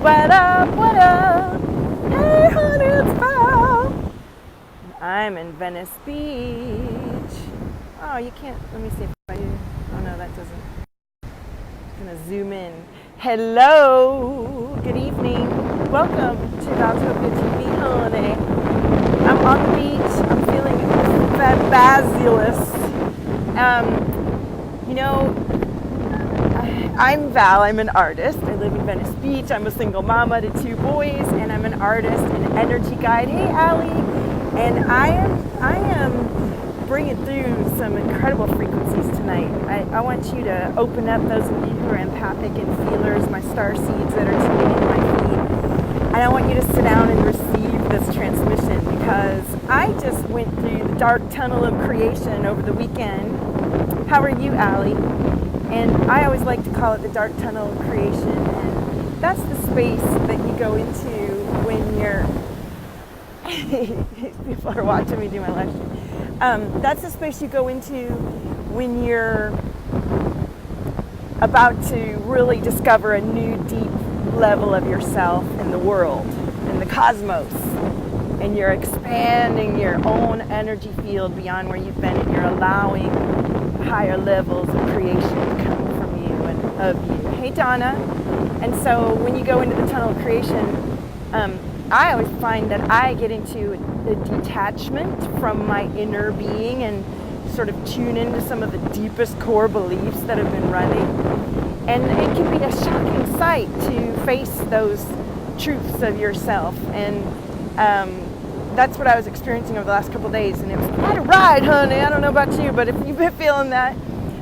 What up, what up? Hey honey, it's Val. I'm in Venice Beach. Oh, you can't, let me see if I do. Oh no, that doesn't. I'm gonna zoom in. Hello, good evening. Welcome to Valtopia TV, honey. I'm on the beach, I'm feeling fabulous. You know, I'm Val, I'm an artist. I live in Venice Beach. I'm a single mama to 2 boys, and I'm an artist and energy guide. Hey, Allie. And I am bringing through some incredible frequencies tonight. I want you to open up, those of you who are empathic and feelers, my star seeds that are tuning in my feet. And I want you to sit down and receive this transmission, because I just went through the dark tunnel of creation over the weekend. How are you, Allie? And I always like to call it the dark tunnel of creation, and that's the space that you go into when you're, people are watching me do my live stream. That's the space you go into when you're about to really discover a new deep level of yourself in the world, in the cosmos, and you're expanding your own energy field beyond where you've been, and you're allowing higher levels of creation to come from you and of you. Hey, Donna. And so when you go into the tunnel of creation, I always find that I get into a detachment from my inner being and sort of tune into some of the deepest core beliefs that have been running. And it can be a shocking sight to face those truths of yourself. And that's what I was experiencing over the last couple of days, and it was quite a ride, honey. I don't know about you, but if you've been feeling that,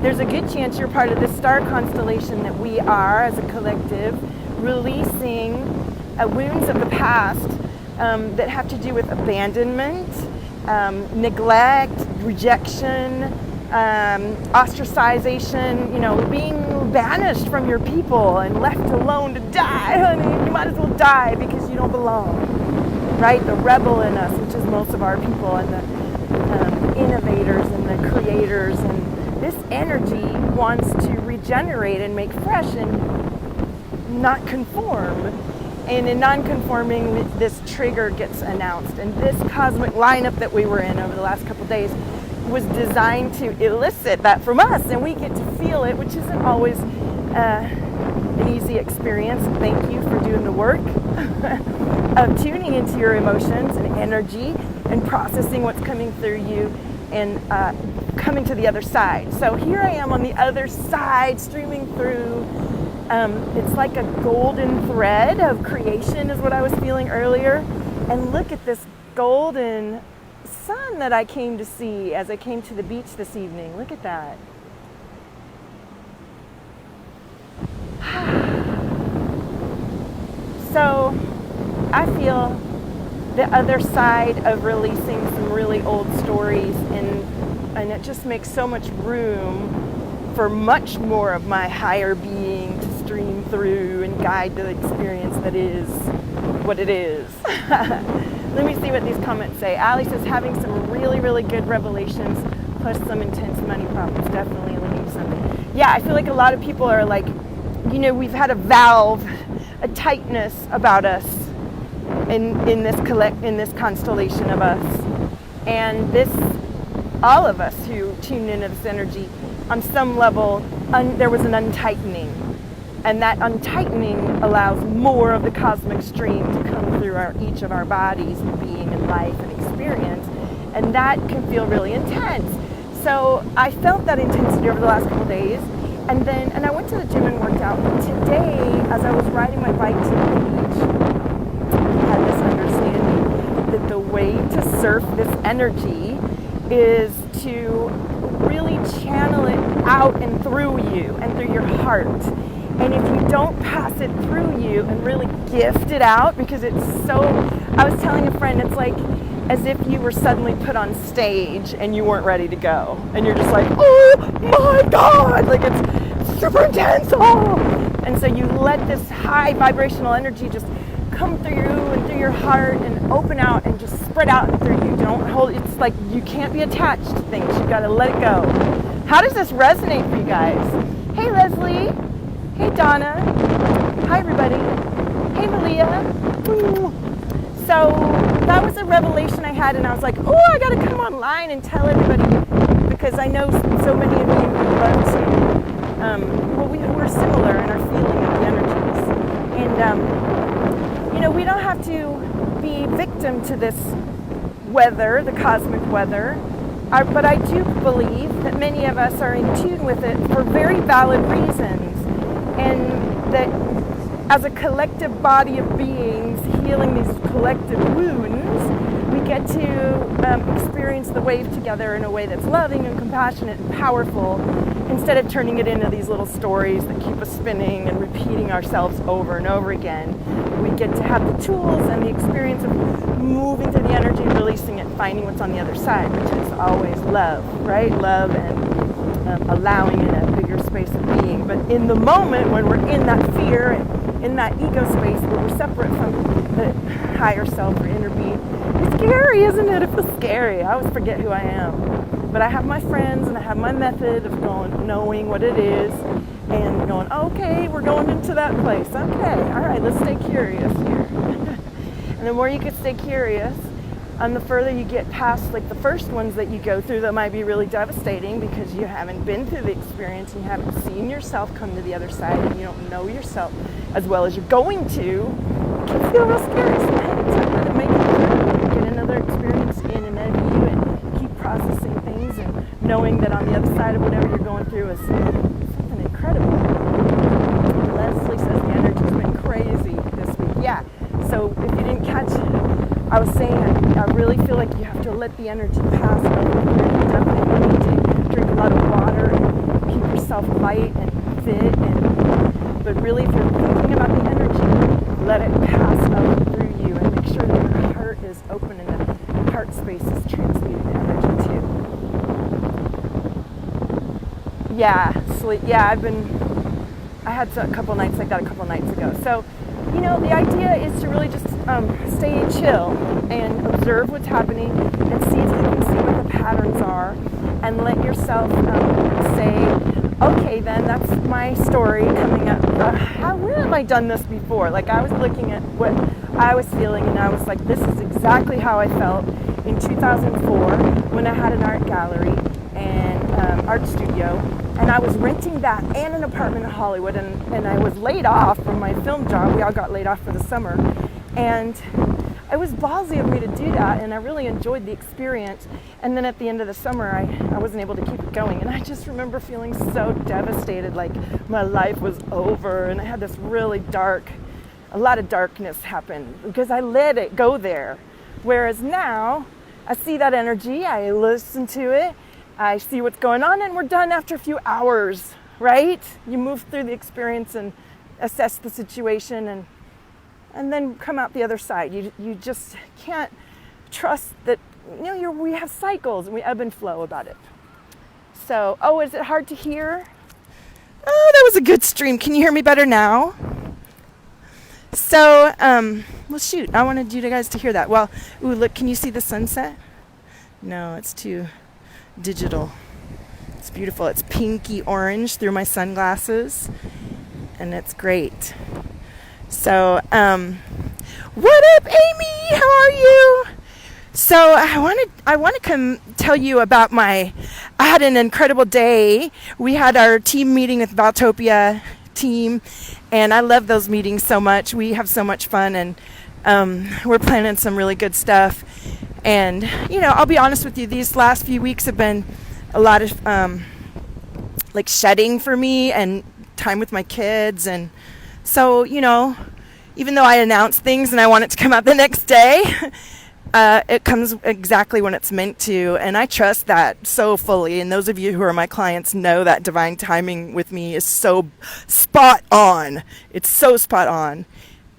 there's a good chance you're part of this star constellation that we are as a collective, releasing wounds of the past that have to do with abandonment, neglect, rejection, ostracization, being banished from your people and left alone to die, honey. You might as well die because you don't belong. Right? The rebel in us, which is most of our people, and the innovators and the creators, and this energy wants to regenerate and make fresh and not conform. And in non-conforming, this trigger gets announced. And this cosmic lineup that we were in over the last couple of days was designed to elicit that from us, and we get to feel it, which isn't always an easy experience. Thank you for doing the work of tuning into your emotions and energy and processing what's coming through you and coming to the other side. So here I am on the other side, streaming through. It's like a golden thread of creation is what I was feeling earlier. And look at this golden sun that I came to see as I came to the beach this evening. Look at that. So I feel the other side of releasing some really old stories, and it just makes so much room for much more of my higher being to stream through and guide the experience that is what it is. Let me see what these comments say. Allie says, having some really, really good revelations plus some intense money problems, definitely leading something. Yeah, I feel like a lot of people are like, we've had a valve, a tightness about us in this constellation of us, and all of us who tune into this energy, on some level, there was an untightening, and that untightening allows more of the cosmic stream to come through each of our bodies and being and life and experience, and that can feel really intense. So I felt that intensity over the last couple of days. And I went to the gym and worked out. And today, as I was riding my bike to the beach, I had this understanding that the way to surf this energy is to really channel it out and through you and through your heart. And if you don't pass it through you and really gift it out, because it's so, I was telling a friend, it's like as if you were suddenly put on stage and you weren't ready to go. And you're just like, oh my God, like it's super intense. Oh. And so you let this high vibrational energy just come through you and through your heart and open out and just spread out through you. Don't hold, it's like you can't be attached to things. You gotta let it go. How does this resonate for you guys? Hey Leslie. Hey Donna. Hi everybody. Hey Valtopia. So that was a revelation I had, and I was like, oh, I got to come online and tell everybody, because I know so many of you love to, we're similar in our feeling of the energies. And, we don't have to be victim to this weather, the cosmic weather. But I do believe that many of us are in tune with it for very valid reasons. And that as a collective body of beings healing these collective wounds, we get to experience the wave together in a way that's loving and compassionate and powerful, instead of turning it into these little stories that keep us spinning and repeating ourselves over and over again. We get to have the tools and the experience of moving through the energy, releasing it, finding what's on the other side, which is always love, right? Love and allowing in a bigger space of being. But in the moment when we're in that fear and in that ego space where we're separate from the higher self or inner being, it's scary, isn't it? It feels scary. I always forget who I am. But I have my friends and I have my method of knowing what it is and going, okay, we're going into that place. Okay, all right, let's stay curious here. And the more you can stay curious, and the further you get past like the first ones that you go through that might be really devastating because you haven't been through the experience and you haven't seen yourself come to the other side and you don't know yourself as well as you're going to, it can feel real scary. So hang tight, let it make it through. Get another experience in and out of you and keep processing things and knowing that on the other side of whatever you're going through is something incredible. Leslie says the energy's been crazy this week. Yeah. So if you didn't catch it, I was saying I really feel like you have to let the energy pass over you. You definitely need to drink a lot of water and keep yourself light and fit. But really, if you're thinking about the energy, let it pass over through you and make sure that your heart is open and the heart space is transmuting the energy too. Yeah, sleep. Yeah, I had a couple nights like that a couple nights ago. So, the idea is to really just stay chill and observe what's happening and see if you can see what the patterns are and let yourself say, okay, then that's my story coming up. Where have I done this before? Like I was looking at what I was feeling and I was like, this is exactly how I felt in 2004 when I had an art gallery and art studio. And I was renting that and an apartment in Hollywood, and I was laid off from my film job. We all got laid off for the summer. And it was ballsy of me to do that, and I really enjoyed the experience. And then at the end of the summer, I wasn't able to keep it going. And I just remember feeling so devastated, like my life was over. And I had this really a lot of darkness happen because I let it go there. Whereas now, I see that energy, I listen to it, I see what's going on, and we're done after a few hours, right? You move through the experience and assess the situation and then come out the other side. You just can't trust that, we have cycles and we ebb and flow about it. So, is it hard to hear? Oh, that was a good stream. Can you hear me better now? So, well, shoot, I wanted you guys to hear that. Well, look, can you see the sunset? No, it's too digital. It's beautiful. It's pinky orange through my sunglasses, and it's great. So, what up, Amy? How are you? So I want to come tell you about I had an incredible day. We had our team meeting with Valtopia team, and I love those meetings so much. We have so much fun, and we're planning some really good stuff. And, I'll be honest with you, these last few weeks have been a lot of, shedding for me and time with my kids. And so, even though I announce things and I want it to come out the next day, it comes exactly when it's meant to. And I trust that so fully. And those of you who are my clients know that divine timing with me is so spot on. It's so spot on.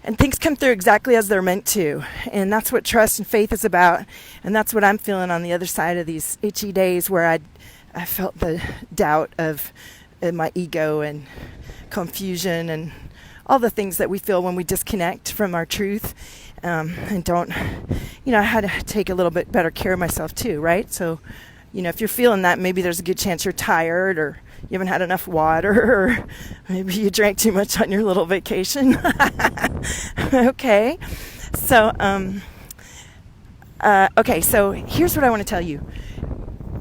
And things come through exactly as they're meant to. And that's what trust and faith is about. And that's what I'm feeling on the other side of these itchy days where I felt the doubt of my ego and confusion and all the things that we feel when we disconnect from our truth and don't, I had to take a little bit better care of myself too, right? So, if you're feeling that, maybe there's a good chance you're tired or you haven't had enough water, or maybe you drank too much on your little vacation. Okay. So, okay, so here's what I want to tell you.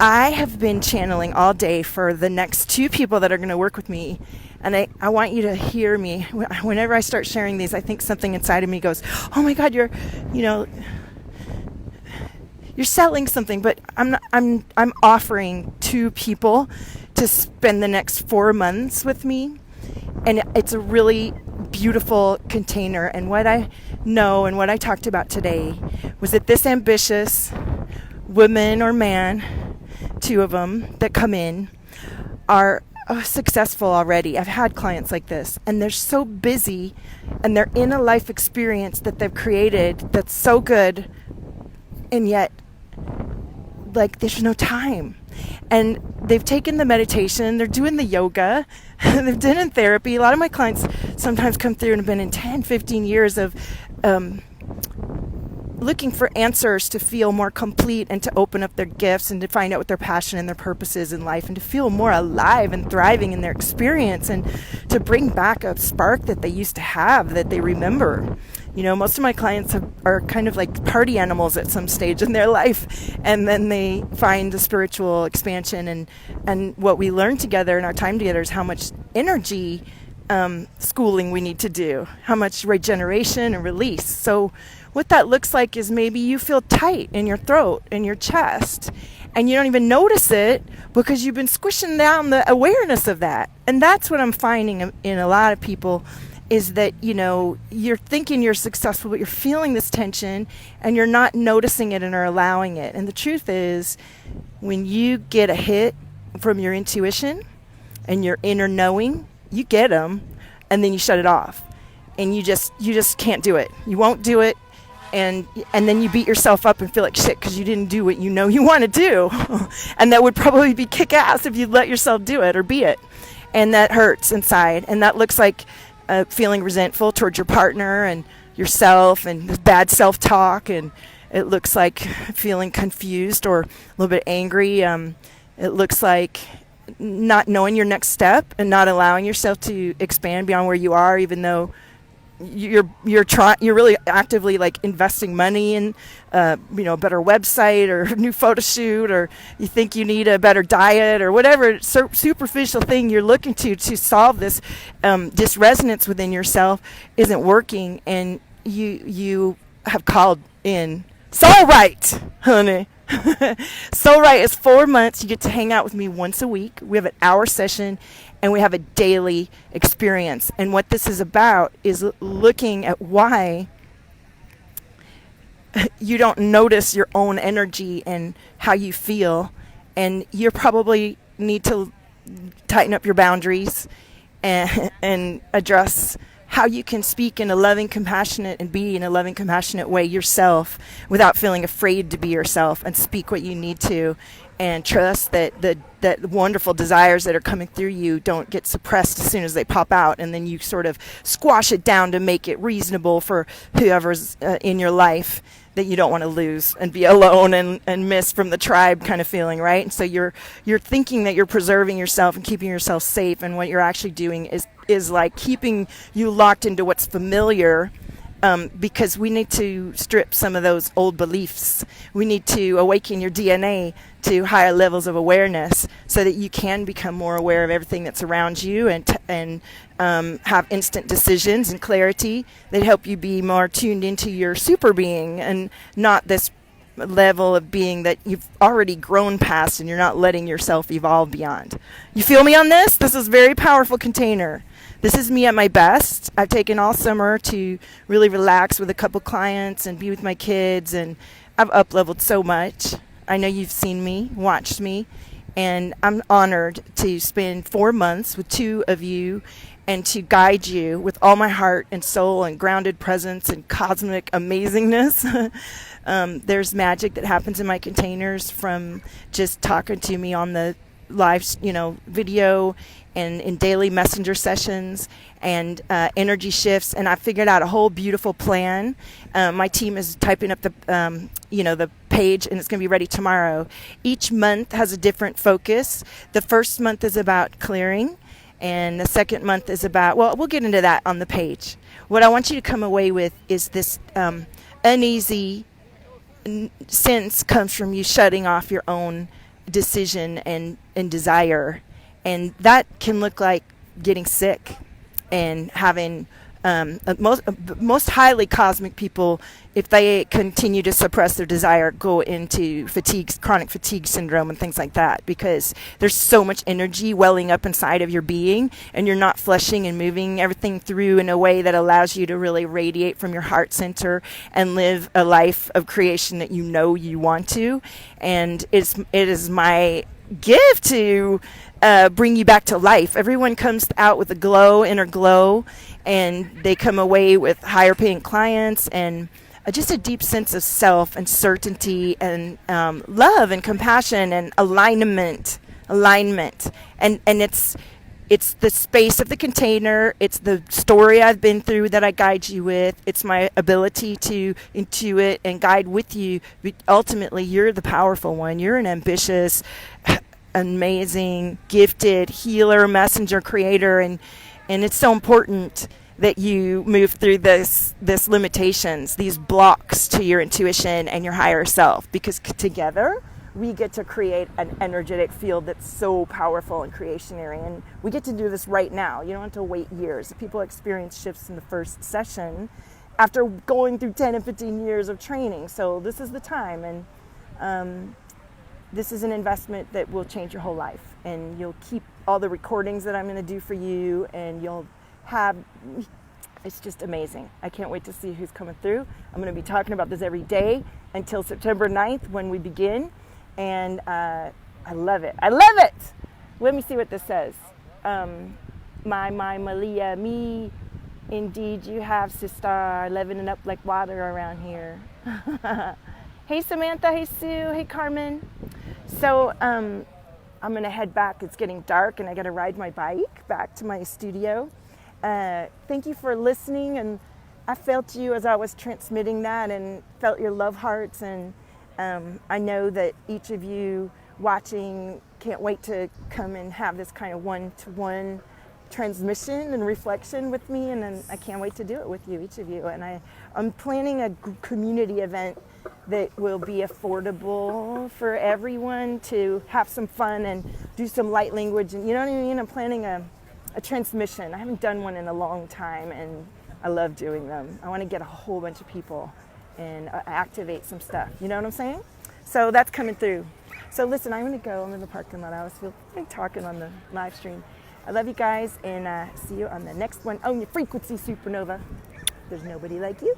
I have been channeling all day for the next 2 people that are going to work with me. And I want you to hear me. Whenever I start sharing these, I think something inside of me goes, oh my God, you're selling something. But I'm offering 2 people to spend the next 4 months with me. And it's a really beautiful container. And what I know and what I talked about today was that this ambitious woman or man, 2 of them that come in, are successful already. I've had clients like this, and they're so busy, and they're in a life experience that they've created that's so good, and yet, like, there's no time. And they've taken the meditation, they're doing the yoga, they've done in therapy. A lot of my clients sometimes come through and have been in 10, 15 years of looking for answers to feel more complete and to open up their gifts and to find out what their passion and their purpose is in life and to feel more alive and thriving in their experience and to bring back a spark that they used to have that they remember. You know, most of my clients are kind of like party animals at some stage in their life, and then they find the spiritual expansion, and what we learn together in our time together is how much energy schooling we need to do, how much regeneration and release. So what that looks like is maybe you feel tight in your throat and your chest, and you don't even notice it because you've been squishing down the awareness of that. And that's what I'm finding in a lot of people, is that, you know, you're thinking you're successful, but you're feeling this tension and you're not noticing it and are allowing it. And the truth is, when you get a hit from your intuition and your inner knowing, you get them and then you shut it off, and you just can't do it. You won't do it. And then you beat yourself up and feel like shit because you didn't do what you know you want to do. And that would probably be kick-ass if you'd let yourself do it or be it. And that hurts inside. And that looks like feeling resentful towards your partner and yourself and bad self-talk. And it looks like feeling confused or a little bit angry. It looks like not knowing your next step and not allowing yourself to expand beyond where you are, even though you're really actively like investing money in a better website or a new photo shoot, or you think you need a better diet or whatever superficial thing you're looking to solve this resonance within yourself isn't working, and you have called in Soul Right, honey. Soul Right is 4 months. You get to hang out with me once a week. We have an hour session, and we have a daily experience. And what this is about is looking at why you don't notice your own energy and how you feel. And you probably need to tighten up your boundaries and address how you can speak in a loving, compassionate, and be in a loving, compassionate way yourself without feeling afraid to be yourself, and speak what you need to, and trust that that wonderful desires that are coming through you don't get suppressed as soon as they pop out, and then you sort of squash it down to make it reasonable for whoever's in your life that you don't want to lose and be alone and miss from the tribe kind of feeling, right? And so you're thinking that you're preserving yourself and keeping yourself safe, and what you're actually doing is like keeping you locked into what's familiar, because we need to strip some of those old beliefs. We need to awaken your DNA to higher levels of awareness so that you can become more aware of everything that's around you, and have instant decisions and clarity that help you be more tuned into your super being, and not this level of being that you've already grown past and you're not letting yourself evolve beyond. You feel me on this? This is a very powerful container. This is me at my best. I've taken all summer to really relax with a couple clients and be with my kids, and I've up-leveled so much. I know you've seen me, watched me, and I'm honored to spend 4 months with 2 of you and to guide you with all my heart and soul and grounded presence and cosmic amazingness. There's magic that happens in my containers from just talking to me on the live, video, and in daily messenger sessions and energy shifts. And I figured out a whole beautiful plan. My team is typing up the the page, and it's going to be ready tomorrow. Each month has a different focus. The first month is about clearing, and the second month is about, well, we'll get into that on the page. What I want you to come away with is this uneasy sense comes from you shutting off your own decision and desire. And that can look like getting sick and having most highly cosmic people, if they continue to suppress their desire, go into chronic fatigue syndrome and things like that, because there's so much energy welling up inside of your being, and you're not flushing and moving everything through in a way that allows you to really radiate from your heart center and live a life of creation that you know you want to. And it is my gift to bring you back to life. Everyone comes out with a glow, inner glow, and they come away with higher paying clients and just a deep sense of self and certainty and love and compassion and alignment. And it's the space of the container. It's the story I've been through that I guide you with. It's my ability to intuit and guide with you. But ultimately, you're the powerful one. You're an ambitious, amazing, gifted healer, messenger, creator, and it's so important that you move through this limitations, these blocks to your intuition and your higher self, because together we get to create an energetic field that's so powerful and creationary. And we get to do this right now. You don't have to wait years. People experience shifts in the first session after going through 10 and 15 years of training. So this is the time. And this is an investment that will change your whole life. And you'll keep all the recordings that I'm going to do for you, and you'll have, it's just amazing. I can't wait to see who's coming through. I'm going to be talking about this every day until September 9th when we begin. And I love it. I love it. Let me see what this says. Malia, me, indeed you have, sister, leveling up like water around here. Hey, Samantha. Hey, Sue. Hey, Carmen. So I'm going to head back. It's getting dark, and I got to ride my bike back to my studio. Thank you for listening. And I felt you as I was transmitting that, and felt your love hearts. And I know that each of you watching can't wait to come and have this kind of one-to-one transmission and reflection with me. And then I can't wait to do it with you, each of you. And I'm planning a community event that will be affordable for everyone to have some fun and do some light language. And you know what I mean? I'm planning a transmission. I haven't done one in a long time, and I love doing them. I want to get a whole bunch of people and activate some stuff. You know what I'm saying? So that's coming through. So listen, I'm going to go. I'm in the parking lot. I was talking on the live stream. I love you guys, and see you on the next one on your frequency supernova. There's nobody like you.